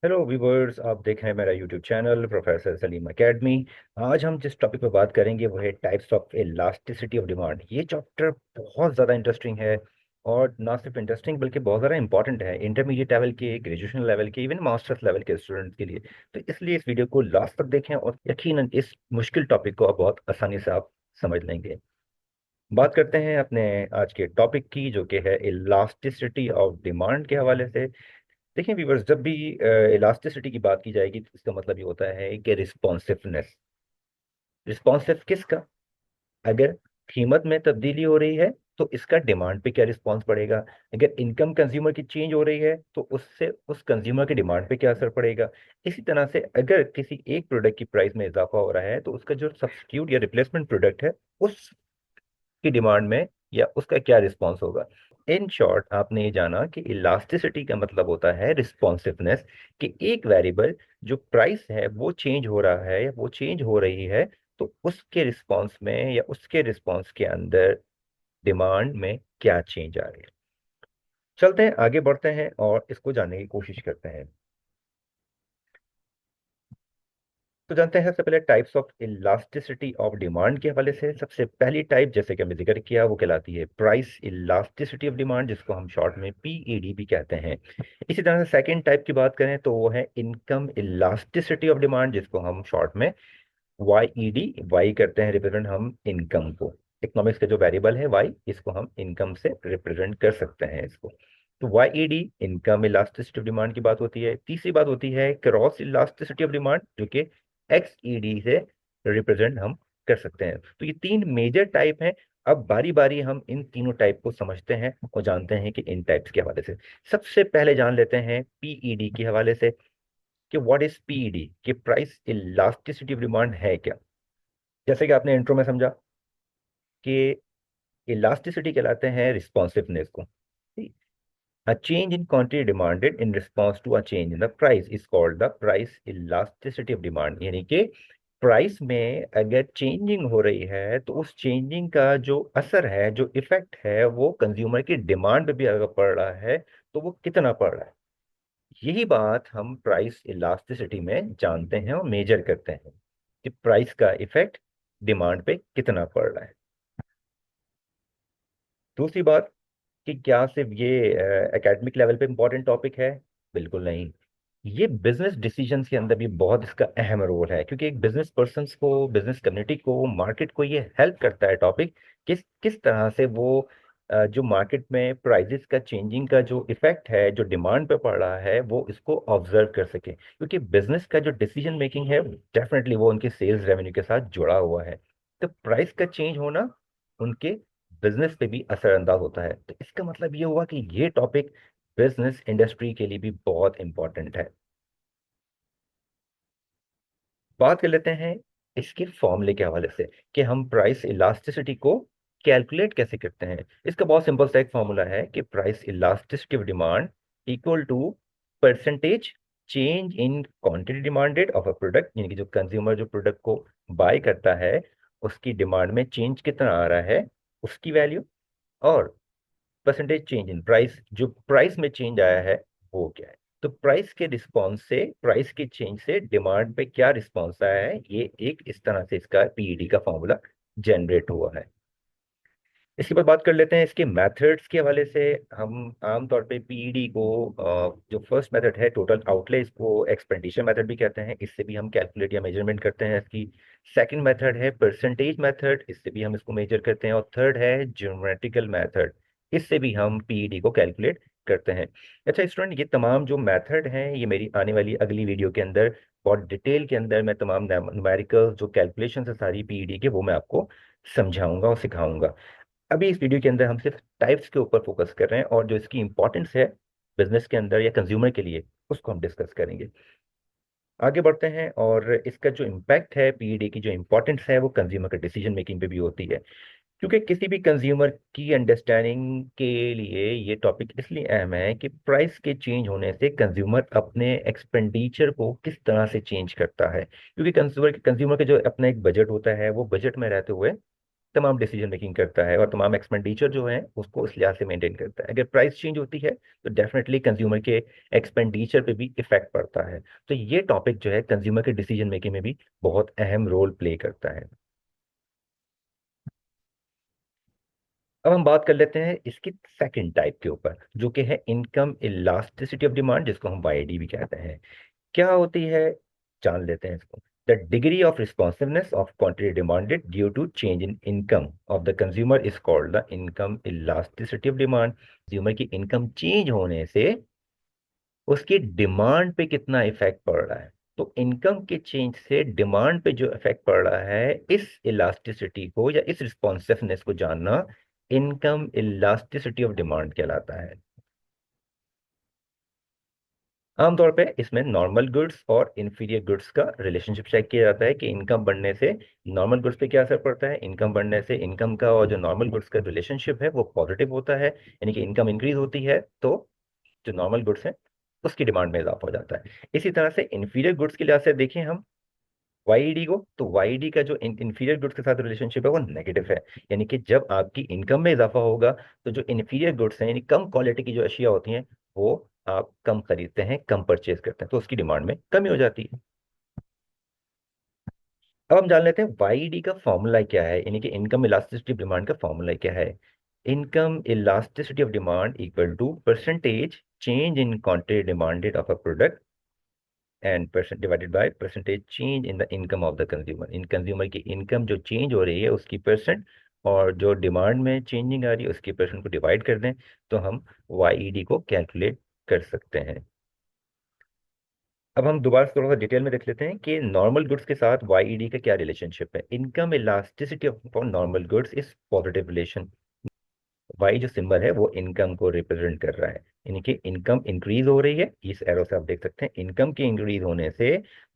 Hello viewers, आप देख रहे हैं मेरा YouTube channel professor Salim academy. आज हम जिस टॉपिक पर बात करेंगे वो है types of elasticity of demand. ये चैप्टर बहुत ज़्यादा इंटरेस्टिंग है, और ना सिर्फ इंटरेस्टिंग बल्कि बहुत ज़्यादा इंपॉर्टेंट है इंटरमीडिएट लेवल के, ग्रेजुएशन लेवल के, इवन मास्टर्स लेवल के स्टूडेंट्स के लिए। तो इसलिए इस वीडियो को लास्ट तक देखें और यकीनन इस मुश्किल टॉपिक को आप बहुत आसानी से आप समझ लेंगे। बात करते हैं अपने आज के टॉपिक की, जो कि है इलास्टिसिटी ऑफ डिमांड के हवाले से। देखिए व्यूवर्स, जब भी इलास्टिसिटी की बात की जाएगी तो इसका मतलब ये होता है कि रिस्पॉन्सिवनेस। रिस्पॉन्सिव किसका? अगर कीमत में तब्दीली हो रही है तो इसका डिमांड पे क्या रिस्पॉन्स पड़ेगा। अगर इनकम कंज्यूमर की चेंज हो रही है तो उससे उस कंज्यूमर के डिमांड पे क्या असर पड़ेगा। इसी तरह से अगर किसी एक प्रोडक्ट की प्राइस में इजाफा हो रहा है तो उसका जो सब्स्टिट्यूट या रिप्लेसमेंट प्रोडक्ट है उसकी डिमांड में या उसका क्या रिस्पॉन्स होगा। इन शॉर्ट, आपने ये जाना कि इलास्टिसिटी का मतलब होता है रिस्पॉन्सिवनेस, कि एक वेरिएबल जो प्राइस है वो चेंज हो रहा है या वो चेंज हो रही है, तो उसके रिस्पॉन्स में या उसके रिस्पॉन्स के अंदर डिमांड में क्या चेंज आ रही है। चलते हैं आगे बढ़ते हैं और इसको जानने की कोशिश करते हैं। तो जानते हैं सबसे पहले types of elasticity of demand के हवाले से। सबसे पहली टाइप, जैसे कि हमने जिक्र किया, वो कहलाती है प्राइस इलास्टिसिटी ऑफ डिमांड, जिसको हम शॉर्ट में पीईडी भी कहते हैं। इसी तरह से सेकंड टाइप की बात करें तो वो है इनकम इलास्टिसिटी ऑफ डिमांड, जिसको हम शॉर्ट में वाईईडी, वाई करते हैं रिप्रेजेंट हम इनकम को। इकोनॉमिक्स का जो वेरिएबल है वाई, इसको हम इनकम से रिप्रेजेंट कर सकते हैं इसको। तो वाईईडी इनकम इलास्टिसिटी ऑफ डिमांड की बात होती है। तीसरी बात होती है क्रॉस इलास्टिसिटी ऑफ डिमांड, जो कि एक्सईडी से रिप्रेजेंट हम कर सकते हैं। तो ये तीन मेजर टाइप हैं। अब बारी बारी हम इन तीनों टाइप को समझते हैं और जानते हैं कि इन टाइप्स के हवाले से। सबसे पहले जान लेते हैं पीईडी के हवाले से कि व्हाट इज पीईडी, कि प्राइस इलास्टिसिटी ऑफ डिमांड है क्या। जैसे कि आपने इंट्रो में समझा कि इलास्टिसिटी कहलाते हैं रिस्पॉन्सिवनेस को। A change in quantity demanded in response to a change in the price is called the price elasticity of demand. यानी कि प्राइस में अगर चेंजिंग हो रही है तो उस चेंजिंग का जो असर है, जो इफेक्ट है, वो कंज्यूमर की डिमांड पे भी अगर पड़ रहा है तो वो कितना पड़ रहा है। यही बात हम प्राइस इलास्टिसिटी में जानते हैं और मेजर करते हैं कि प्राइस का इफेक्ट डिमांड पे कितना पड़ रहा है। दूसरी बात, कि क्या सिर्फ ये एकेडमिक लेवल पे इंपॉर्टेंट टॉपिक है? बिल्कुल नहीं। ये बिजनेस डिसीजंस के अंदर भी बहुत इसका अहम रोल है, क्योंकि एक बिजनेस पर्सन को, बिजनेस कम्युनिटी को, मार्केट को ये हेल्प करता है टॉपिक, किस किस तरह से वो जो मार्केट में प्राइजेस का चेंजिंग का जो इफेक्ट है, जो डिमांड पे पड़ रहा है, वो इसको ऑब्जर्व कर सके। क्योंकि बिजनेस का जो डिसीजन मेकिंग है डेफिनेटली वो उनके सेल्स रेवेन्यू के साथ जुड़ा हुआ है। तो प्राइस का चेंज होना उनके बिजनेस पे भी असरअंदाज होता है। तो इसका मतलब ये हुआ कि ये टॉपिक बिजनेस इंडस्ट्री के लिए भी बहुत इंपॉर्टेंट है। बात कर लेते हैं इसके फॉर्मूले के हवाले से, कि हम प्राइस इलास्टिसिटी को कैलकुलेट कैसे करते हैं। इसका बहुत सिंपल सा एक फॉर्मूला है कि price elasticity of demand equal to percentage change in quantity demanded of a product. यानी कि जो कंज्यूमर जो प्रोडक्ट को बाय करता है उसकी डिमांड में चेंज कितना आ रहा है, उसकी वैल्यू, और परसेंटेज चेंज इन प्राइस, जो प्राइस में चेंज आया है वो क्या है। तो प्राइस के रिस्पॉन्स से, प्राइस के चेंज से डिमांड पे क्या रिस्पॉन्स आया है, ये एक इस तरह से इसका पीईडी का फॉर्मूला जनरेट हुआ है। इसके बाद बात कर लेते हैं इसके मेथड्स के हवाले से। हम आमतौर पे पीईडी को जो फर्स्ट मेथड है टोटल आउटले, इसको एक्सपेंडिचर मेथड भी कहते हैं, इससे भी हम कैलकुलेट या मेजरमेंट करते हैं इसकी। सेकंड मेथड है परसेंटेज मेथड, इससे भी हम इसको मेजर करते हैं। और थर्ड है ज्योमेट्रिकल मेथड, इससे भी हम पीईडी को कैलकुलेट करते हैं। अच्छा स्टूडेंट, ये तमाम जो मेथड हैं ये मेरी आने वाली अगली वीडियो के अंदर बहुत डिटेल के अंदर मैं तमाम न्यूमेरिकल जो कैलकुलेशन है सारी पीईडी के, वो मैं आपको समझाऊंगा और सिखाऊंगा। अभी इस वीडियो के अंदर हम सिर्फ टाइप्स के ऊपर फोकस कर रहे हैं, और जो इसकी इंपॉर्टेंस है बिजनेस के अंदर या कंज्यूमर के लिए, उसको हम डिस्कस करेंगे। आगे बढ़ते हैं, और इसका जो इम्पैक्ट है, पीईडी की जो इम्पोर्टेंस है, वो कंज्यूमर के डिसीजन मेकिंग पे भी होती है। क्योंकि किसी भी कंज्यूमर की अंडरस्टैंडिंग के लिए ये टॉपिक इसलिए अहम है कि प्राइस के चेंज होने से कंज्यूमर अपने एक्सपेंडिचर को किस तरह से चेंज करता है। क्योंकि कंज्यूमर कंज्यूमर का जो अपना एक बजट होता है, वो बजट में रहते हुए तमाम डिसीजन मेकिंग करता है और तमाम एक्सपेंडिचर जो है उसको उस लिहाज से मेंटेन करता है। अगर प्राइस चेंज होती है तो डेफिनेटली कंज्यूमर के एक्सपेंडिचर पे भी इफेक्ट पड़ता है। तो ये टॉपिक जो है कंज्यूमर के डिसीजन मेकिंग में भी बहुत अहम रोल प्ले करता है। अब हम बात कर लेते हैं इसकी सेकंड टाइप के ऊपर, जो कि है इनकम इलास्टिसिटी ऑफ डिमांड, जिसको हम वाईडी भी कहते हैं। क्या होती है, जान लेते हैं इसको। The degree of responsiveness of quantity demanded due to change in income of the consumer is called the income elasticity of demand. Consumer की इनकम चेंज होने से उसकी डिमांड पे कितना इफेक्ट पड़ रहा है। तो इनकम के चेंज से डिमांड पे जो इफेक्ट पड़ रहा है, इस इलास्टिसिटी को या इस रिस्पॉन्सिवनेस को जानना इनकम इलास्टिसिटी ऑफ डिमांड कहलाता है। आमतौर पे इसमें नॉर्मल गुड्स और इंफीरियर गुड्स का रिलेशनशिप चेक किया जाता है कि इनकम बढ़ने से नॉर्मल गुड्स पे क्या असर पड़ता है। इनकम बढ़ने से इनकम का और जो नॉर्मल गुड्स का रिलेशनशिप है वो पॉजिटिव होता है, यानी कि इनकम इंक्रीज होती है तो जो नॉर्मल गुड्स हैं उसकी डिमांड में इजाफा हो जाता है। इसी तरह से इंफीरियर गुड्स के लिहाज से देखें हम वाईडी को, तो वाईडी का जो इंफीरियर गुड्स के साथ रिलेशनशिप है वो नेगेटिव है। यानी कि जब आपकी इनकम में इजाफा होगा तो जो इंफीरियर गुड्स हैं यानी कम क्वालिटी की जो अशिया होती हैं वो आप कम खरीदते हैं, कम परचेज करते हैं, तो उसकी डिमांड में कमी हो जाती है। अब हम जान लेते हैं वाईडी का फॉर्मूला क्या है, यानी कि इनकम इलास्टिसिटी ऑफ डिमांड का फॉर्मूला क्या है। Income elasticity of demand equal to percentage change in quantity demanded of a product and percent divided by percentage change in the income of the consumer. इन consumer की income जो change हो रही है उसकी परसेंट, और जो डिमांड में चेंजिंग आ रही है उसकी परसेंट को डिवाइड कर दें तो हम वाईडी को कैलकुलेट कर सकते हैं। अब हम दोबारा से थोड़ा सा डिटेल में देख लेते हैं कि नॉर्मल गुड्स के साथ वाईडी का क्या रिलेशनशिप है। Income elasticity of normal goods is positive relation. Y जो सिंबल है वो इनकम को रिप्रेजेंट कर रहा है, यानी कि इनकम इंक्रीज हो रही है। इस एरो से आप देख सकते हैं इनकम के इंक्रीज होने से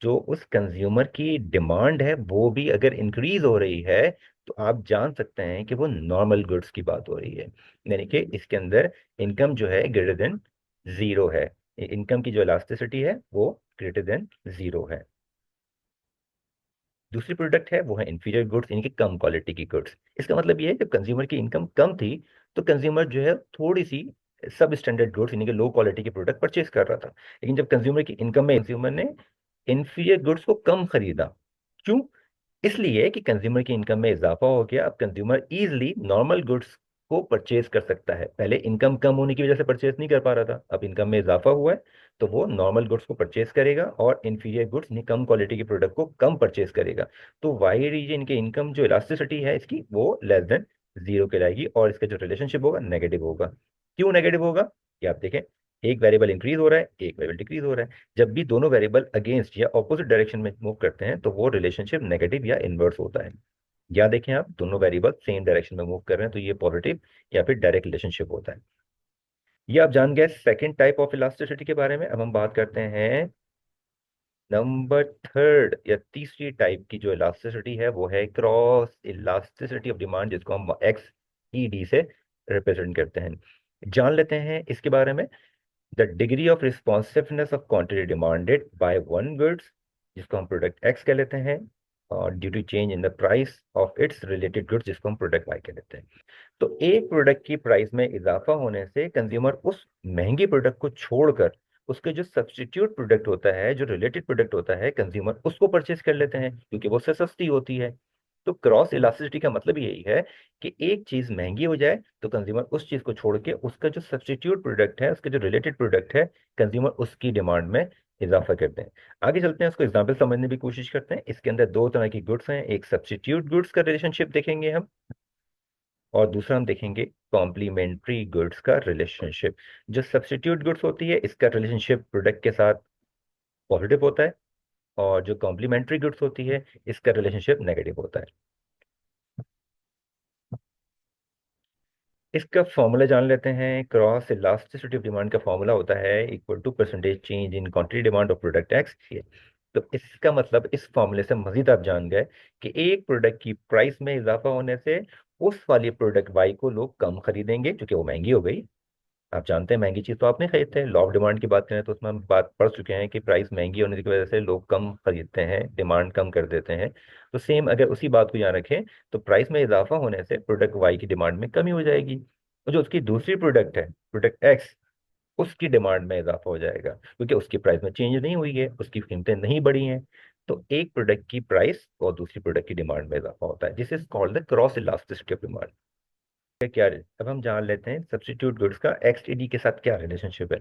जो उस कंज्यूमर की डिमांड है वो भी अगर इंक्रीज हो रही है तो आप जान सकते हैं कि वो नॉर्मल गुड्स की बात हो रही है। यानी कि इसके अंदर इनकम जो है ग्रेटर देन जीरो है, इनकम की जो इलास्टिसिटी है वो ग्रेटर देन जीरो है। दूसरी प्रोडक्ट है वो है इंफीरियर गुड्स, यानी कि कम क्वालिटी की गुड्स। इसका मतलब ये है जब कंज्यूमर की इनकम कम थी तो कंज्यूमर जो है थोड़ी सी सब स्टैंडर्ड गुड्स यानी कि लो क्वालिटी के प्रोडक्ट परचेज कर रहा था। लेकिन जब कंज्यूमर की इनकम में कंज्यूमर ने इंफीरियर गुड्स को कम खरीदा। क्यों? इसलिए कि कंज्यूमर की इनकम में इजाफा हो गया, अब कंज्यूमर इजीली नॉर्मल गुड्स को परचेज कर सकता है। पहले इनकम कम होने की वजह से परचेज नहीं कर पा रहा था, अब इनकम में इजाफा हुआ है तो वो नॉर्मल गुड्स को परचेज करेगा और इंफीरियर गुड्स यानी कम क्वालिटी के प्रोडक्ट को कम परचेज करेगा। तो वाई रीजन के इनकम जो इलास्टिसिटी है इसकी वो लेस देन जीरो कहलाएगी और इसका जो रिलेशनशिप होगा नेगेटिव होगा। क्यों नेगेटिव होगा? ये आप देखें, एक वेरिएबल इंक्रीज हो रहा है, एक वेरिएबल डिक्रीज हो रहा है। जब भी दोनों वेरिएबल अगेंस्ट या ऑपोजिट डायरेक्शन में मूव करते हैं तो वो रिलेशनशिप नेगेटिव या इनवर्स होता है। या देखें आप दोनों वेरिएबल सेम डायरेक्शन में मूव कर रहे हैं तो ये पॉजिटिव या फिर डायरेक्ट रिलेशनशिप होता है। ये आप जान गए सेकंड टाइप ऑफ इलास्टिसिटी के बारे में। अब हम बात करते हैं नंबर थर्ड या तीसरी टाइप की जो इलास्टिसिटी है वो है क्रॉस इलास्टिसिटी ऑफ डिमांड, जिसको हम एक्स ई डी से रिप्रेजेंट करते हैं। जान लेते हैं इसके बारे में। The degree of responsiveness of quantity demanded by one goods, जिसको हम प्रोडक्ट एक्स कह लेते हैं, और due to change in the price of its related goods, जिसको हम प्रोडक्ट वाई कह लेते हैं। तो एक प्रोडक्ट की प्राइस में इजाफा होने से कंज्यूमर उस महंगी प्रोडक्ट को छोड़कर उसके जो सब्स्टिट्यूट प्रोडक्ट होता है, जो रिलेटेड प्रोडक्ट होता है, कंज्यूमर उसको परचेज कर लेते हैं क्योंकि वो उससे सस्ती होती है। तो क्रॉस इलास्टिसिटी का मतलब यही है कि एक चीज महंगी हो जाए तो कंज्यूमर उस चीज को छोड़ के उसका जो सब्स्टिट्यूट प्रोडक्ट है, उसका जो रिलेटेड प्रोडक्ट है, कंज्यूमर उसकी डिमांड में इजाफा करते हैं। आगे चलते हैं, उसको एग्जाम्पल समझने की कोशिश करते हैं। इसके अंदर दो तरह की गुड्स हैं, एक सब्स्टिट्यूट गुड्स का रिलेशनशिप देखेंगे हम, और दूसरा हम देखेंगे कॉम्प्लीमेंट्री गुड्स का रिलेशनशिप। जो सब्स्टिट्यूट गुड्स होती है इसका रिलेशनशिप प्रोडक्ट के साथ पॉजिटिव होता है, और जो कॉम्प्लीमेंट्री गुड्स होती है इसका रिलेशनशिप नेगेटिव होता है। इसका फॉर्मूला जान लेते हैं। क्रॉस इलास्टिसिटी ऑफ डिमांड का फॉर्मूला होता है equal to percentage change in quantity demand of product X. तो इसका मतलब इस फॉर्मूले से मजीद आप जान गए कि एक प्रोडक्ट की प्राइस में इजाफा होने से उस वाली प्रोडक्ट वाई को लोग कम खरीदेंगे क्योंकि वो महंगी हो गई। आप जानते हैं महंगी चीज तो आप नहीं खरीदते हैं। लॉ ऑफ डिमांड की बात करें तो उसमें हम बात पढ़ चुके हैं कि प्राइस महंगी होने की वजह से लोग कम खरीदते हैं, डिमांड कम कर देते हैं। तो सेम अगर उसी बात को यहाँ रखें तो प्राइस में इजाफा होने से प्रोडक्ट वाई की डिमांड में कमी हो जाएगी, और जो उसकी दूसरी प्रोडक्ट है, प्रोडक्ट एक्स, उसकी डिमांड में इजाफा हो जाएगा, क्योंकि उसकी प्राइस में चेंज नहीं हुई है, उसकी कीमतें नहीं बढ़ी हैं। तो एक प्रोडक्ट की प्राइस और दूसरी प्रोडक्ट की डिमांड में इजाफा होता है, जिस is called the cross elasticity of demand. क्या अब हम जान लेते हैं सब्स्टिट्यूट गुड्स का एक्सटीडी के साथ क्या रिलेशनशिप है।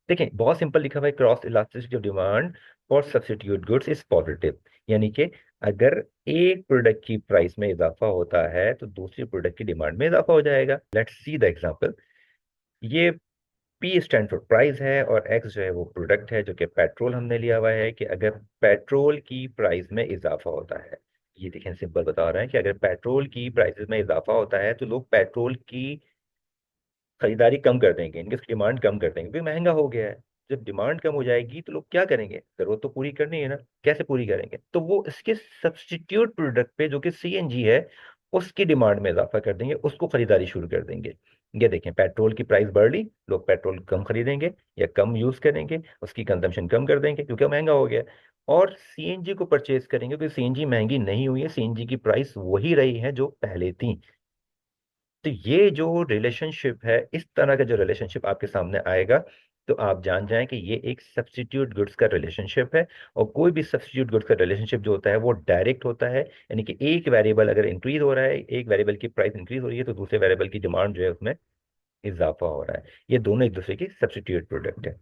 देखें बहुत सिंपल लिखा हुआ है, cross elasticity of demand for substitute goods is positive. यानी कि अगर एक प्रोडक्ट की प्राइस में इजाफा होता है तो दूसरी प्रोडक्ट की डिमांड में इजाफा हो जाएगा। Let's see the example. ये पी स्टैंड फॉर प्राइस है और एक्स जो है वो प्रोडक्ट है, जो कि पेट्रोल हमने लिया हुआ है, कि अगर पेट्रोल की प्राइस में इजाफा होता है, ये देखें सिंपल बता रहे हैं कि अगर पेट्रोल की प्राइसेस में इजाफा होता है तो लोग पेट्रोल की खरीदारी कम कर देंगे, इनकी डिमांड कम कर देंगे, क्योंकि महंगा हो गया है। जब डिमांड कम हो जाएगी तो लोग क्या करेंगे, जरूरत तो पूरी करनी है ना, कैसे पूरी करेंगे, तो वो इसके सब्स्टिट्यूट प्रोडक्ट पे जो कि सीएनजी है उसकी डिमांड में इजाफा कर देंगे, उसको खरीदारी शुरू कर देंगे। ये देखें पेट्रोल की प्राइस बढ़ ली, लोग पेट्रोल कम खरीदेंगे या कम यूज करेंगे, उसकी कंजम्पशन कम कर देंगे क्योंकि महंगा हो गया है। और सीएनजी को परचेज करेंगे क्योंकि सीएनजी महंगी नहीं हुई है, सीएनजी की प्राइस वही रही है जो पहले थी। तो ये जो रिलेशनशिप है, इस तरह का जो रिलेशनशिप आपके सामने आएगा, तो आप जान जाएं कि ये एक सब्स्टिट्यूट गुड्स का रिलेशनशिप है। और कोई भी सब्स्टिट्यूट गुड्स का रिलेशनशिप जो होता है वो डायरेक्ट होता है, यानी कि एक वेरिएबल अगर इंक्रीज हो रहा है, एक वेरिएबल की प्राइस इंक्रीज हो रही है, तो दूसरे वेरिएबल की डिमांड जो है उसमें इजाफा हो रहा है। ये दोनों एक दूसरे की सब्स्टिट्यूट प्रोडक्ट है।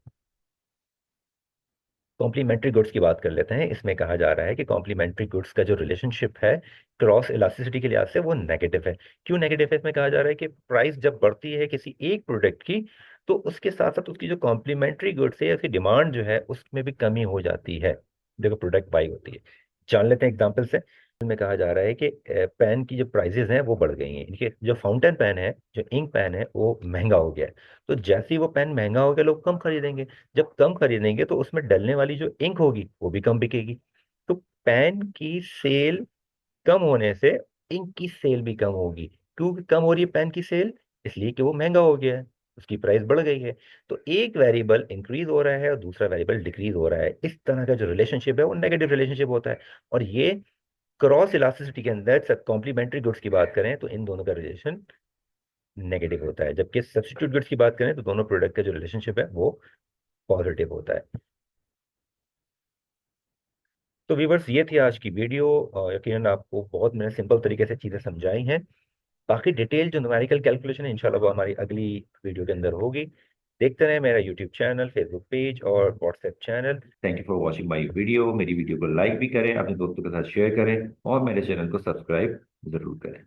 कॉम्प्लीमेंट्री गुड्स की बात कर लेते हैं। इसमें कहा जा रहा है कि कॉम्प्लीमेंट्री गुड्स का जो रिलेशनशिप है क्रॉस इलास्टिसिटी के लिहाज से वो नेगेटिव है। क्यों नेगेटिव है? इसमें कहा जा रहा है कि प्राइस जब बढ़ती है किसी एक प्रोडक्ट की, तो उसके साथ साथ उसकी जो कॉम्प्लीमेंट्री गुड्स है या उसकी डिमांड जो है उसमें भी कमी हो जाती है, देखो प्रोडक्ट बाई होती है। जान लेते हैं एग्जाम्पल से। में कहा जा रहा है कि पेन की जो प्राइसेस हैं वो बढ़ गई हैं। देखिए जो फाउंटेन पेन है, जो इंक पेन है, वो महंगा हो गया है। तो जैसे ही वो पेन महंगा हो गया लोग कम खरीदेंगे। जब कम खरीदेंगे तो उसमें डलने वाली जो इंक होगी वो भी कम बिकेगी। तो पेन की सेल कम होने से इंक की सेल भी कम होगी। क्यों कम हो रही है पेन की सेल? इसलिए कि वो महंगा हो गया है, उसकी प्राइस बढ़ गई है। तो एक वेरिएबल इंक्रीज हो रहा है और दूसरा वेरिएबल डिक्रीज हो रहा है। इस तरह का जो रिलेशनशिप है वो नेगेटिव रिलेशनशिप होता है। और ये क्रॉस इलास्टिसिटी के अंदर सब कॉम्प्लीमेंट्री गुड्स की बात करें तो इन दोनों का रिलेशन नेगेटिव होता है, जबकि सब्स्टिट्यूट गुड्स की बात करें तो दोनों प्रोडक्ट का जो रिलेशनशिप है वो पॉजिटिव होता है। तो व्यूवर्स ये थी आज की वीडियो, और यकीनन आपको बहुत मैंने सिंपल तरीके से चीज़ें समझाई हैं। बाकी डिटेल जो न्यूमेरिकल कैलकुलेशन है इंशाल्लाह वो हमारी अगली वीडियो के अंदर होगी। देखते रहे मेरा यूट्यूब चैनल, फेसबुक पेज और WhatsApp channel. Thank you for watching my video. मेरी वीडियो को लाइक भी करें, अपने दोस्तों के साथ शेयर करें और मेरे चैनल को सब्सक्राइब जरूर करें।